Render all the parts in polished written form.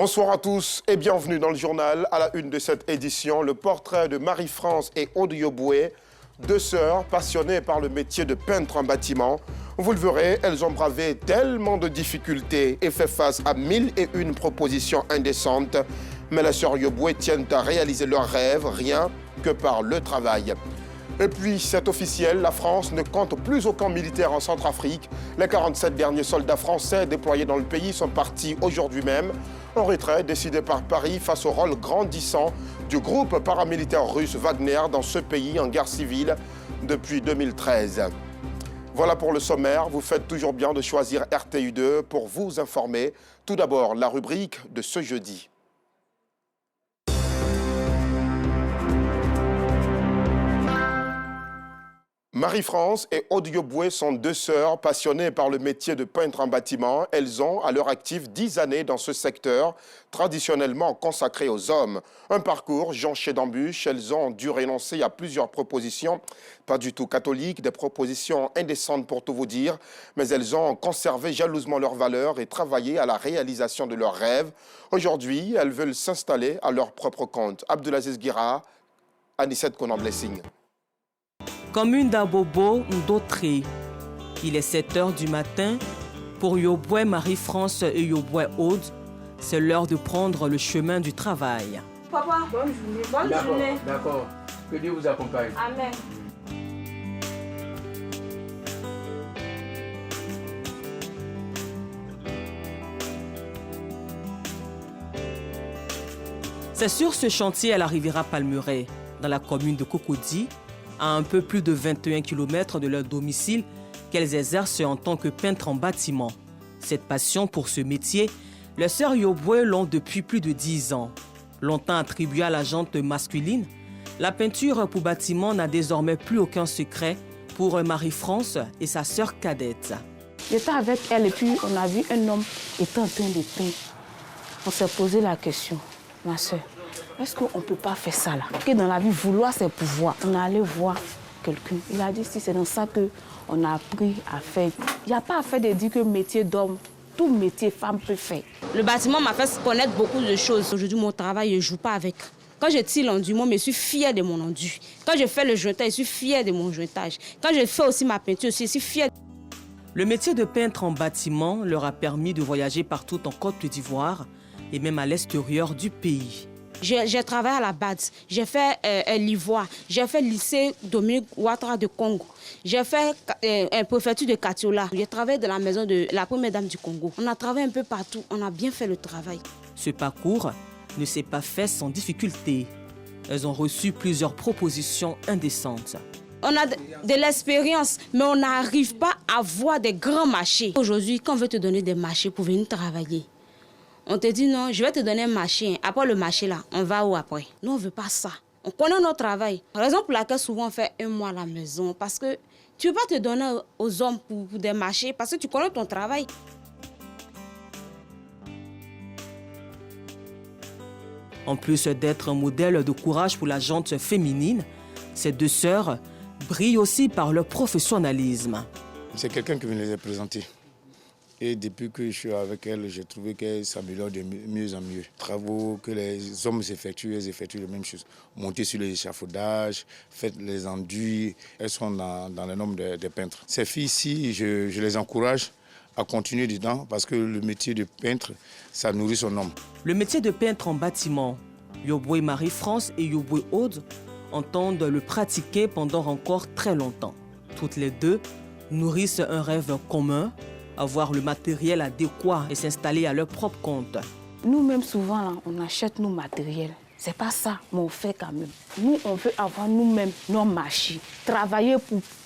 Bonsoir à tous et bienvenue dans le journal. À la une de cette édition, le portrait de Marie-France et Aude Yoboué, deux sœurs passionnées par le métier de peintre en bâtiment. Vous le verrez, elles ont bravé tellement de difficultés et fait face à 1001 propositions indécentes. Mais les sœurs Yoboué tiennent à réaliser leurs rêves, rien que par le travail. Et puis, c'est officiel, la France ne compte plus aucun militaire en Centrafrique. Les 47 derniers soldats français déployés dans le pays sont partis aujourd'hui même en retrait décidé par Paris face au rôle grandissant du groupe paramilitaire russe Wagner dans ce pays en guerre civile depuis 2013. Voilà pour le sommaire. Vous faites toujours bien de choisir RTU2 pour vous informer. Tout d'abord, la rubrique de ce jeudi. Marie-France et Aude Yoboué sont deux sœurs passionnées par le métier de peintre en bâtiment. Elles ont, à leur actif, 10 années dans ce secteur, traditionnellement consacré aux hommes. Un parcours jonché d'embûches. Elles ont dû renoncer à plusieurs propositions, pas du tout catholiques, des propositions indécentes pour tout vous dire, mais elles ont conservé jalousement leurs valeurs et travaillé à la réalisation de leurs rêves. Aujourd'hui, elles veulent s'installer à leur propre compte. Abdelaziz Guira, Anissette Konan-Blessing. Commune d'Abobo, Ndotré. Il est 7 h du matin. Pour Yoboué, Marie-France et Yoboué Aude, c'est l'heure de prendre le chemin du travail. Papa, bonne journée. Bonne journée. D'accord. Que Dieu vous accompagne. Amen. C'est sur ce chantier à la Riviera Palmeraie, dans la commune de Cocody, à un peu plus de 21 km de leur domicile, qu'elles exercent en tant que peintres en bâtiment. Cette passion pour ce métier, les sœurs Yoboué l'ont depuis plus de 10 ans. Longtemps attribuée à la jante masculine, la peinture pour bâtiment n'a désormais plus aucun secret pour Marie-France et sa sœur cadette. J'étais avec elle et puis on a vu un homme étant en train de peindre. On s'est posé la question, ma sœur, est-ce qu'on ne peut pas faire ça là? Que dans la vie, vouloir c'est pouvoir. On est allé voir quelqu'un. Il a dit si c'est dans ça qu'on a appris à faire. Il n'y a pas à faire de dire que métier d'homme, tout métier femme peut faire. Le bâtiment m'a fait connaître beaucoup de choses. Aujourd'hui, mon travail, je ne joue pas avec. Quand je tire l'enduit, moi, je suis fière de mon enduit. Quand je fais le jointage, je suis fière de mon jointage. Quand je fais aussi ma peinture, je suis fière. Le métier de peintre en bâtiment leur a permis de voyager partout en Côte d'Ivoire et même à l'extérieur du pays. J'ai travaillé à la BAD, j'ai fait l'Ivoire, j'ai fait le lycée Dominique Ouattara de Congo, j'ai fait un préfecture de Katiola, j'ai travaillé dans la maison de la première dame du Congo. On a travaillé un peu partout, on a bien fait le travail. Ce parcours ne s'est pas fait sans difficulté. Elles ont reçu plusieurs propositions indécentes. On a de l'expérience, mais on n'arrive pas à voir des grands marchés. Aujourd'hui, quand on veut te donner des marchés pour venir travailler, on te dit non, je vais te donner un marché. Après le marché là, on va où après? Nous, on ne veut pas ça. On connaît notre travail. Raison pour laquelle souvent on fait un mois à la maison. Parce que tu ne peux pas te donner aux hommes pour des marchés parce que tu connais ton travail. En plus d'être un modèle de courage pour la gente féminine, ces deux sœurs brillent aussi par leur professionnalisme. C'est quelqu'un qui me les a présentés. Et depuis que je suis avec elle, j'ai trouvé qu'elle s'améliore de mieux en mieux. Travaux que les hommes effectuent, elles effectuent les mêmes choses. Monter sur les échafaudages, faire les enduits, elles sont dans le nombre des peintres. Ces filles-ci, je les encourage à continuer dedans parce que le métier de peintre, ça nourrit son homme. Le métier de peintre en bâtiment, Yoboué Marie-France et Yoboué Aude entendent le pratiquer pendant encore très longtemps. Toutes les deux nourrissent un rêve commun, avoir le matériel adéquat et s'installer à leur propre compte. Nous-mêmes, souvent, là, on achète nos matériels. C'est pas ça, mais on fait quand même. Nous, on veut avoir nous-mêmes nos marchés, travailler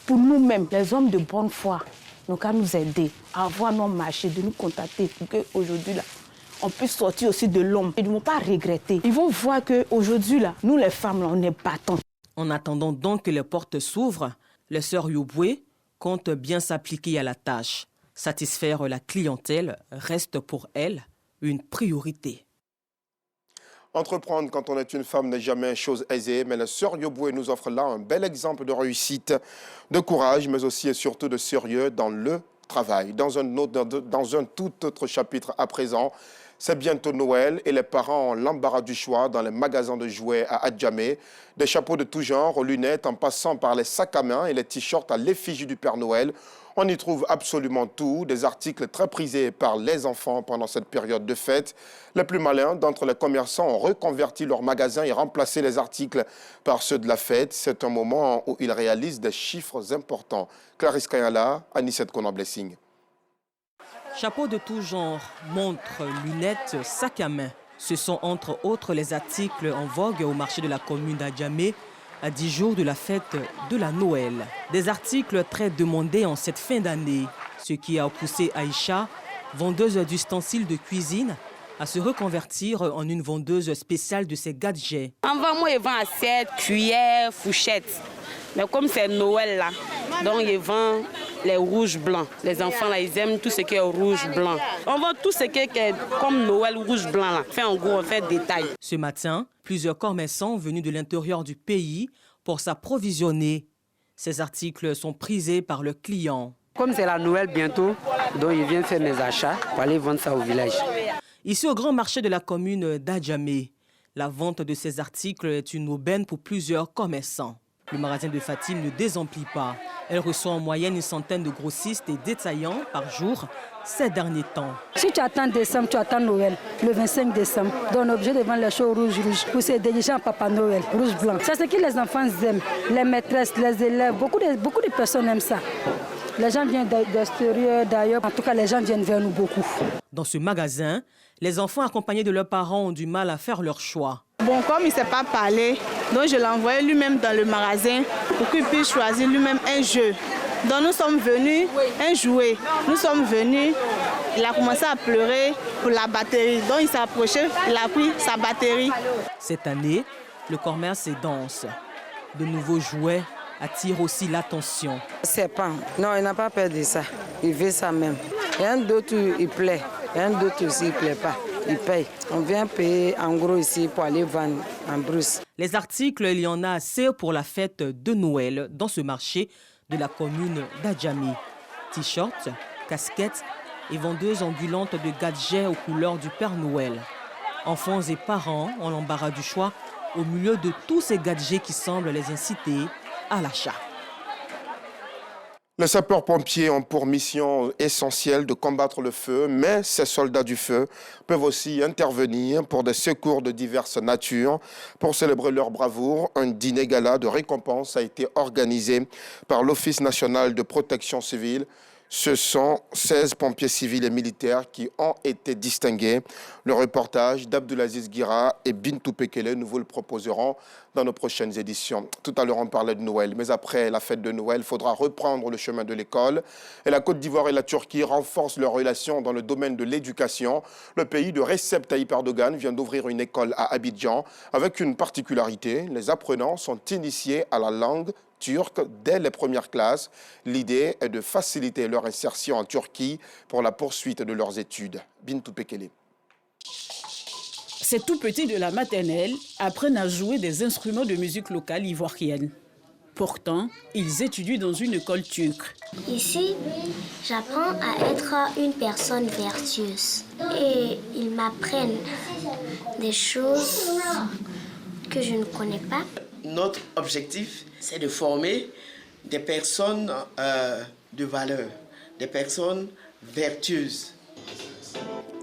pour nous-mêmes, les hommes de bonne foi. Donc, à nous aider à avoir nos marchés, de nous contacter pour qu'aujourd'hui, là, on puisse sortir aussi de l'homme. Ils ne vont pas regretter. Ils vont voir qu'aujourd'hui, là, nous, les femmes, là, on est battants. En attendant donc que les portes s'ouvrent, les sœurs Yoboué comptent bien s'appliquer à la tâche. Satisfaire la clientèle reste pour elles une priorité. Entreprendre quand on est une femme n'est jamais chose aisée, mais la sœur Yoboué nous offre là un bel exemple de réussite, de courage, mais aussi et surtout de sérieux dans le travail. Dans un tout autre chapitre à présent, C'est bientôt Noël et les parents ont l'embarras du choix dans les magasins de jouets à Adjamé. Des chapeaux de tout genre, aux lunettes, en passant par les sacs à main et les t-shirts à l'effigie du Père Noël. On y trouve absolument tout, des articles très prisés par les enfants pendant cette période de fête. Les plus malins d'entre les commerçants ont reconverti leurs magasins et remplacé les articles par ceux de la fête. C'est un moment où ils réalisent des chiffres importants. Clarisse Kayala, Anissette Konan-Blessing. Chapeaux de tout genre, montres, lunettes, sacs à main. Ce sont entre autres les articles en vogue au marché de la commune d'Adjamé à 10 jours de la fête de la Noël. Des articles très demandés en cette fin d'année, ce qui a poussé Aïcha, vendeuse d'ustensiles de cuisine, à se reconvertir en une vendeuse spéciale de ses gadgets. Avant, moi, je vends assiettes, cuillères, fourchettes. Mais comme c'est Noël là, donc je vends les rouges blancs. Les enfants là, ils aiment tout ce qui est rouge blanc. On vend tout ce qui est comme Noël rouge blanc là. Fait en gros, on fait détail. Ce matin, plusieurs commerçants venus de l'intérieur du pays pour s'approvisionner. Ces articles sont prisés par le client. Comme c'est la Noël bientôt, donc je viens faire mes achats pour aller vendre ça au village. Ici au grand marché de la commune d'Adjamé, la vente de ces articles est une aubaine pour plusieurs commerçants. Le magasin de Fatim ne désemplit pas. Elle reçoit en moyenne une centaine de grossistes et détaillants par jour ces derniers temps. Si tu attends décembre, tu attends Noël, le 25 décembre. Donc on est obligé de vendre les choses rouges pour se déguiser en Papa Noël, rouge blanc. C'est ce que les enfants aiment, les maîtresses, les élèves, beaucoup de personnes aiment ça. Les gens viennent d'extérieur, d'ailleurs. En tout cas, les gens viennent vers nous beaucoup. Dans ce magasin, les enfants accompagnés de leurs parents ont du mal à faire leur choix. Bon, comme il ne sait pas parler, donc je l'ai envoyé lui-même dans le magasin pour qu'il puisse choisir lui-même un jeu. Donc nous sommes venus, un jouet. Nous sommes venus, il a commencé à pleurer pour la batterie. Donc il s'est approché, il a pris sa batterie. Cette année, le commerce est dense. De nouveaux jouets attirent aussi l'attention. C'est pas. Non, il n'a pas peur de ça. Il veut ça même. Il y a un d'autre, il plaît. Il y a un d'autre aussi, il ne plaît pas. Il paye. On vient payer en gros ici pour aller vendre en brousse. Les articles, il y en a assez pour la fête de Noël dans ce marché de la commune d'Adjamé. T-shirts, casquettes et vendeuses ambulantes de gadgets aux couleurs du Père Noël. Enfants et parents ont l'embarras du choix au milieu de tous ces gadgets qui semblent les inciter à l'achat. Les sapeurs-pompiers ont pour mission essentielle de combattre le feu, mais ces soldats du feu peuvent aussi intervenir pour des secours de diverses natures. Pour célébrer leur bravoure, un dîner gala de récompense a été organisé par l'Office national de protection civile. Ce sont 16 pompiers civils et militaires qui ont été distingués. Le reportage d'Abdulaziz Guira et Bintou Pekele, nous vous le proposerons dans nos prochaines éditions. Tout à l'heure, on parlait de Noël, mais après la fête de Noël, il faudra reprendre le chemin de l'école. Et la Côte d'Ivoire et la Turquie renforcent leurs relations dans le domaine de l'éducation. Le pays de Recep Tayyip Erdogan vient d'ouvrir une école à Abidjan avec une particularité. Les apprenants sont initiés à la langue turque dès les premières classes. L'idée est de faciliter leur insertion en Turquie pour la poursuite de leurs études. Bintou Pekele. Ces tout petits de la maternelle apprennent à jouer des instruments de musique locale ivoirienne. Pourtant, ils étudient dans une école turque. Ici, j'apprends à être une personne vertueuse et ils m'apprennent des choses que je ne connais pas. Notre objectif, c'est de former des personnes de valeur, des personnes vertueuses.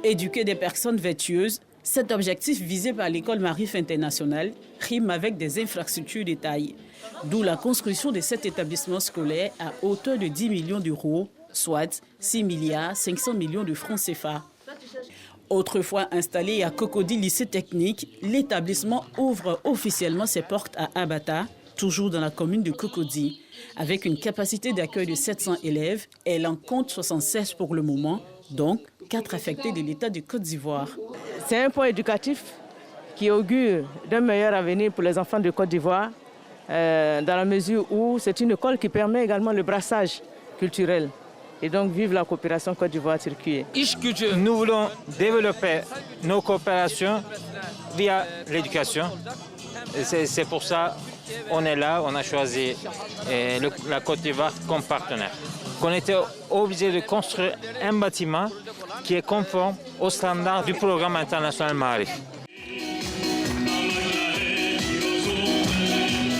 Éduquer des personnes vertueuses, cet objectif visé par l'école Marif internationale rime avec des infrastructures de taille, d'où la construction de cet établissement scolaire à hauteur de 10 millions d'euros, soit 6 milliards 500 millions de francs CFA. Autrefois installé à Cocody lycée technique, l'établissement ouvre officiellement ses portes à Abata, toujours dans la commune de Cocody. Avec une capacité d'accueil de 700 élèves, elle en compte 76 pour le moment, donc 4 affectés de l'État de Côte d'Ivoire. C'est un point éducatif qui augure d'un meilleur avenir pour les enfants de Côte d'Ivoire, dans la mesure où c'est une école qui permet également le brassage culturel. Et donc, vive la coopération Côte d'Ivoire-Turquie. Nous voulons développer nos coopérations via l'éducation. C'est pour ça qu'on est là, on a choisi la Côte d'Ivoire comme partenaire. On était obligé de construire un bâtiment qui est conforme aux standards du programme international Marif.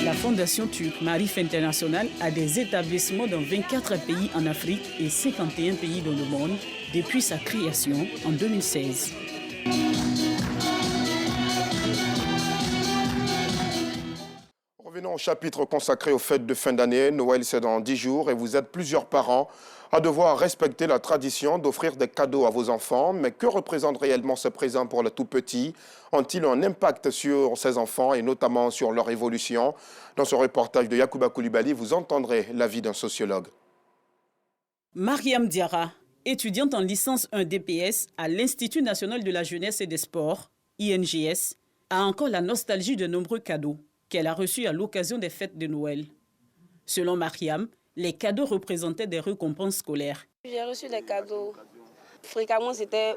La Fondation turque Marif International a des établissements dans 24 pays en Afrique et 51 pays dans le monde depuis sa création en 2016. Revenons au chapitre consacré aux fêtes de fin d'année. Noël, c'est dans 10 jours et vous êtes plusieurs parents à devoir respecter la tradition d'offrir des cadeaux à vos enfants. Mais que représentent réellement ces présents pour les tout-petits? Ont-ils un impact sur ces enfants et notamment sur leur évolution? Dans ce reportage de Yacouba Koulibaly, vous entendrez l'avis d'un sociologue. Mariam Diarra, étudiante en licence 1 DPS à l'Institut national de la jeunesse et des sports, INGS, a encore la nostalgie de nombreux cadeaux qu'elle a reçus à l'occasion des fêtes de Noël. Selon Mariam, les cadeaux représentaient des récompenses scolaires. J'ai reçu des cadeaux. Fréquemment, c'était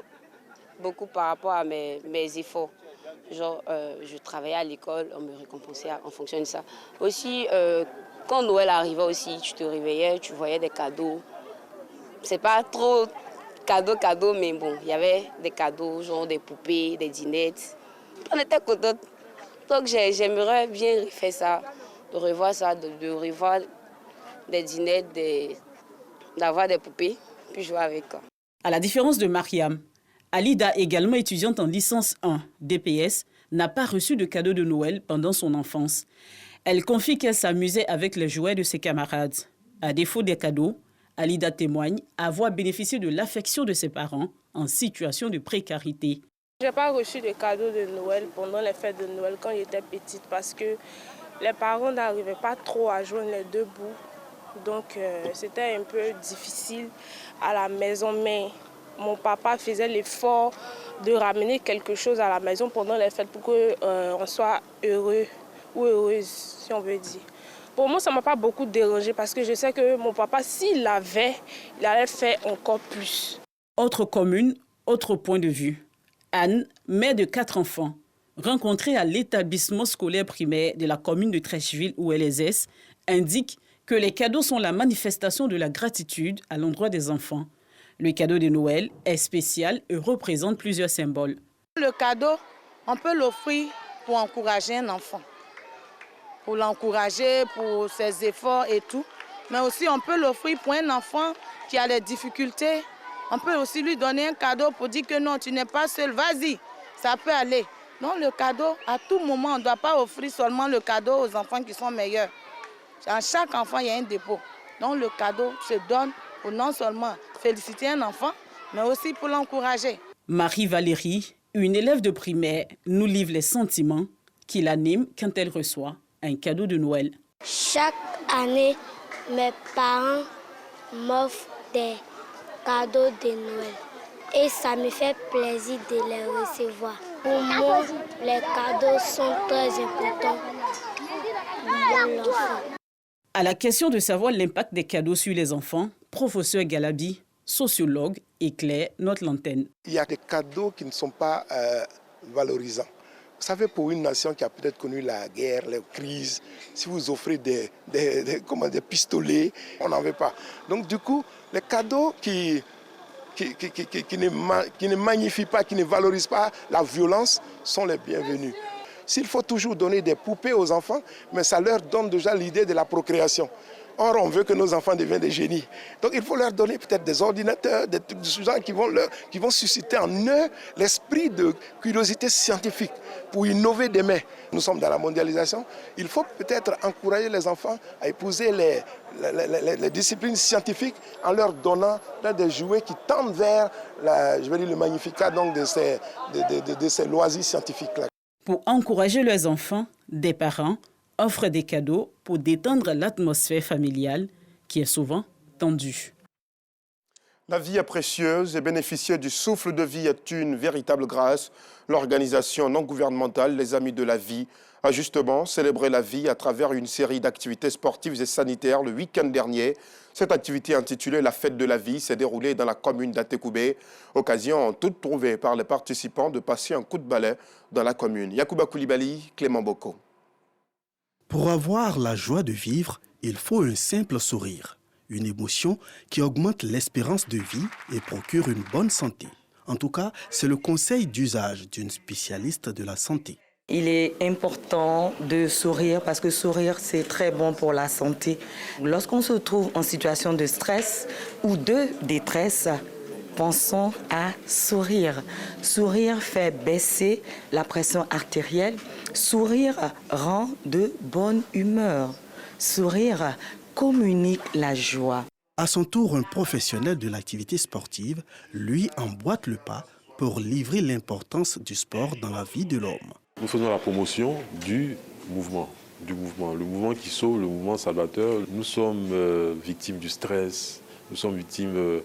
beaucoup par rapport à mes efforts. Genre, je travaillais à l'école, on me récompensait en fonction de ça. Aussi, quand Noël arrivait aussi, tu te réveillais, tu voyais des cadeaux. C'est pas trop cadeau, mais bon, il y avait des cadeaux, genre des poupées, des dinettes. On était contents. Donc j'aimerais bien refaire ça, de revoir ça, de revoir des dinettes, d'avoir des poupées, puis jouer avec. À la différence de Mariam, Alida, également étudiante en licence 1 DPS, n'a pas reçu de cadeau de Noël pendant son enfance. Elle confie qu'elle s'amusait avec les jouets de ses camarades. À défaut des cadeaux, Alida témoigne avoir bénéficié de l'affection de ses parents en situation de précarité. Je n'ai pas reçu de cadeaux de Noël pendant les fêtes de Noël quand j'étais petite parce que les parents n'arrivaient pas trop à joindre les deux bouts. Donc c'était un peu difficile à la maison. Mais mon papa faisait l'effort de ramener quelque chose à la maison pendant les fêtes pour qu'on soit heureux ou heureuse, si on veut dire. Pour moi, ça ne m'a pas beaucoup dérangé parce que je sais que mon papa, s'il l'avait, il allait faire encore plus. Autre commune, autre point de vue. Anne, mère de 4 enfants, rencontrée à l'établissement scolaire primaire de la commune de Trècheville où elle exerce, indique que les cadeaux sont la manifestation de la gratitude à l'endroit des enfants. Le cadeau de Noël est spécial et représente plusieurs symboles. Le cadeau, on peut l'offrir pour encourager un enfant, pour l'encourager, pour ses efforts et tout. Mais aussi, on peut l'offrir pour un enfant qui a des difficultés. On peut aussi lui donner un cadeau pour dire que non, tu n'es pas seul, vas-y, ça peut aller. Non, le cadeau, à tout moment, on ne doit pas offrir seulement le cadeau aux enfants qui sont meilleurs. À chaque enfant, il y a un dépôt. Donc le cadeau se donne pour non seulement féliciter un enfant, mais aussi pour l'encourager. Marie-Valérie, une élève de primaire, nous livre les sentiments qui l'animent quand elle reçoit un cadeau de Noël. Chaque année, mes parents m'offrent des cadeaux de Noël et ça me fait plaisir de les recevoir. Pour moi, les cadeaux sont très importants pour l'enfant. À la question de savoir l'impact des cadeaux sur les enfants, professeur Galabi, sociologue, éclaire notre lanterne. Il y a des cadeaux qui ne sont pas valorisants. Vous savez, pour une nation qui a peut-être connu la guerre, les crises, si vous offrez des pistolets, on n'en veut pas. Donc du coup, les cadeaux qui ne magnifient pas, qui ne valorisent pas la violence sont les bienvenus. S'il faut toujours donner des poupées aux enfants, mais ça leur donne déjà l'idée de la procréation. Or, on veut que nos enfants deviennent des génies. Donc, il faut leur donner peut-être des ordinateurs, des trucs qui vont susciter en eux l'esprit de curiosité scientifique pour innover demain. Nous sommes dans la mondialisation. Il faut peut-être encourager les enfants à épouser les disciplines scientifiques en leur donnant des jouets qui tendent vers le magnificat donc de ces loisirs scientifiques-là. Pour encourager leurs enfants, des parents offrent des cadeaux pour détendre l'atmosphère familiale qui est souvent tendue. La vie est précieuse et bénéficier du souffle de vie est une véritable grâce. L'organisation non gouvernementale Les Amis de la Vie a justement célébré la vie à travers une série d'activités sportives et sanitaires le week-end dernier. Cette activité intitulée La Fête de la Vie s'est déroulée dans la commune d'Atekoubé. Occasion toute trouvée par les participants de passer un coup de balai dans la commune. Yacouba Koulibaly, Clément Boko. Pour avoir la joie de vivre, il faut un simple sourire. Une émotion qui augmente l'espérance de vie et procure une bonne santé. En tout cas, c'est le conseil d'usage d'une spécialiste de la santé. Il est important de sourire parce que sourire, c'est très bon pour la santé. Lorsqu'on se trouve en situation de stress ou de détresse, pensons à sourire. Sourire fait baisser la pression artérielle. Sourire rend de bonne humeur. Sourire communique la joie. À son tour, un professionnel de l'activité sportive, lui, emboîte le pas pour livrer l'importance du sport dans la vie de l'homme. Nous faisons la promotion du mouvement. Le mouvement qui sauve, le mouvement salvateur. Nous sommes victimes du stress, nous sommes victimes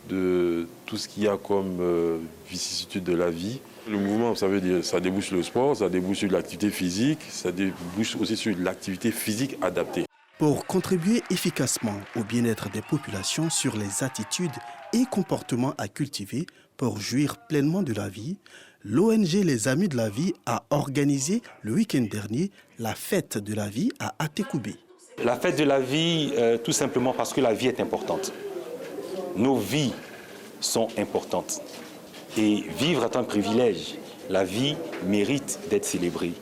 de tout ce qu'il y a comme vicissitude de la vie. Le mouvement, ça veut dire, ça débouche sur le sport, ça débouche sur l'activité physique, ça débouche aussi sur l'activité physique adaptée. Pour contribuer efficacement au bien-être des populations sur les attitudes et comportements à cultiver pour jouir pleinement de la vie, l'ONG Les Amis de la Vie a organisé le week-end dernier la fête de la vie à Atekoubé. La fête de la vie, tout simplement parce que la vie est importante. Nos vies sont importantes. Et vivre est un privilège. La vie mérite d'être célébrée.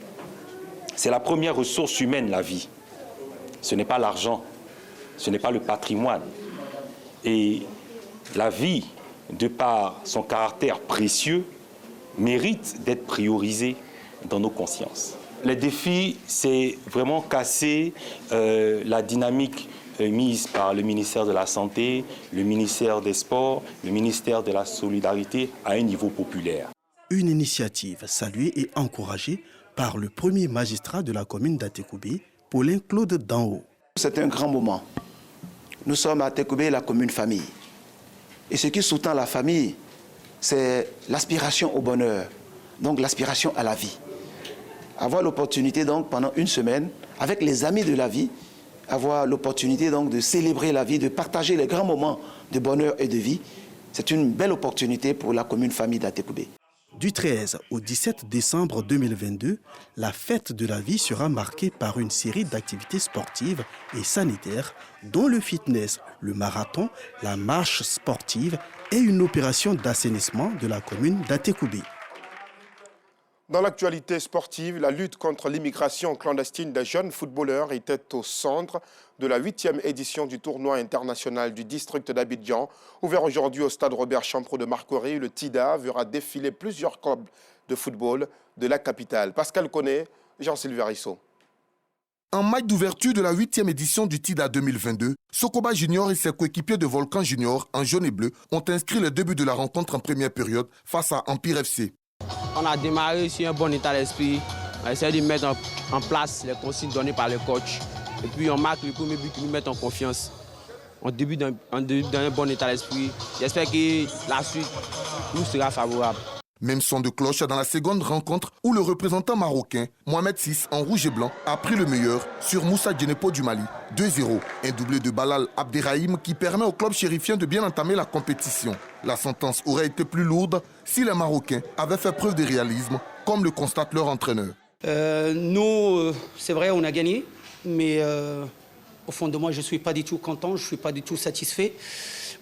C'est la première ressource humaine, la vie. Ce n'est pas l'argent, ce n'est pas le patrimoine. Et la vie, de par son caractère précieux, mérite d'être priorisée dans nos consciences. Le défi, c'est vraiment casser la dynamique mise par le ministère de la Santé, le ministère des Sports, le ministère de la Solidarité à un niveau populaire. Une initiative saluée et encouragée par le premier magistrat de la commune d'Atekoubé, Paulin Claude Danhaut. C'est un grand moment. Nous sommes à Atekoubé, la commune famille. Et ce qui sous-tend la famille, c'est l'aspiration au bonheur, donc l'aspiration à la vie. Avoir l'opportunité donc pendant une semaine, avec les amis de la vie, avoir l'opportunité donc de célébrer la vie, de partager les grands moments de bonheur et de vie, c'est une belle opportunité pour la commune famille d'Atekoubé. Du 13 au 17 décembre 2022, la fête de la vie sera marquée par une série d'activités sportives et sanitaires, dont le fitness, le marathon, la marche sportive et une opération d'assainissement de la commune d'Atekoubé. Dans l'actualité sportive, la lutte contre l'immigration clandestine des jeunes footballeurs était au centre de la 8e édition du tournoi international du district d'Abidjan. Ouvert aujourd'hui au stade Robert Champrou de Marcory, le TIDA verra défiler plusieurs clubs de football de la capitale. Pascal Koné, Jean-Sylvain Rissot. En match d'ouverture de la 8e édition du TIDA 2022, Sokoba Junior et ses coéquipiers de Volcan Junior en jaune et bleu ont inscrit le début de la rencontre en première période face à Empire FC. On a démarré sur un bon état d'esprit. On a essayé de mettre en place les consignes données par le coach. Et puis on marque le premier but qui nous met en confiance. On débute dans un bon état d'esprit. J'espère que la suite nous sera favorable. Même son de cloche dans la seconde rencontre où le représentant marocain, Mohamed VI, en rouge et blanc, a pris le meilleur sur Moussa Djenepo du Mali, 2-0. Un doublé de Balal Abderrahim qui permet au club chérifien de bien entamer la compétition. La sentence aurait été plus lourde si les Marocains avaient fait preuve de réalisme, comme le constate leur entraîneur. Nous, c'est vrai, on a gagné, mais au fond de moi, je ne suis pas du tout content, je ne suis pas du tout satisfait.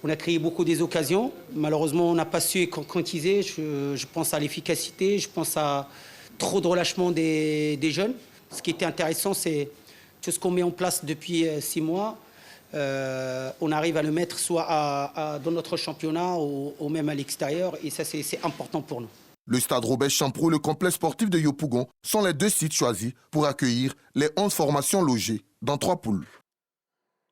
On a créé beaucoup des occasions. Malheureusement, on n'a pas su concrétiser. Je pense à l'efficacité, je pense à trop de relâchement des jeunes. Ce qui était intéressant, c'est tout ce qu'on met en place depuis 6 mois. On arrive à le mettre soit dans notre championnat ou même à l'extérieur. Et ça, c'est important pour nous. Le stade Robert Champrou et le complexe sportif de Yopougon sont les 2 sites choisis pour accueillir les 11 formations logées dans 3 poules.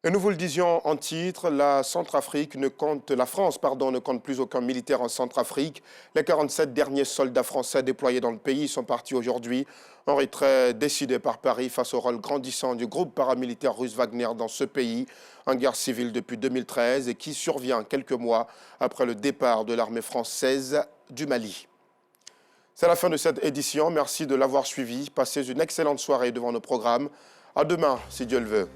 Et nous vous le disions en titre, la France ne compte plus aucun militaire en Centrafrique. Les 47 derniers soldats français déployés dans le pays sont partis aujourd'hui. Un retrait décidé par Paris face au rôle grandissant du groupe paramilitaire russe Wagner dans ce pays, en guerre civile depuis 2013 et qui survient quelques mois après le départ de l'armée française du Mali. C'est la fin de cette édition. Merci de l'avoir suivi. Passez une excellente soirée devant nos programmes. À demain, si Dieu le veut.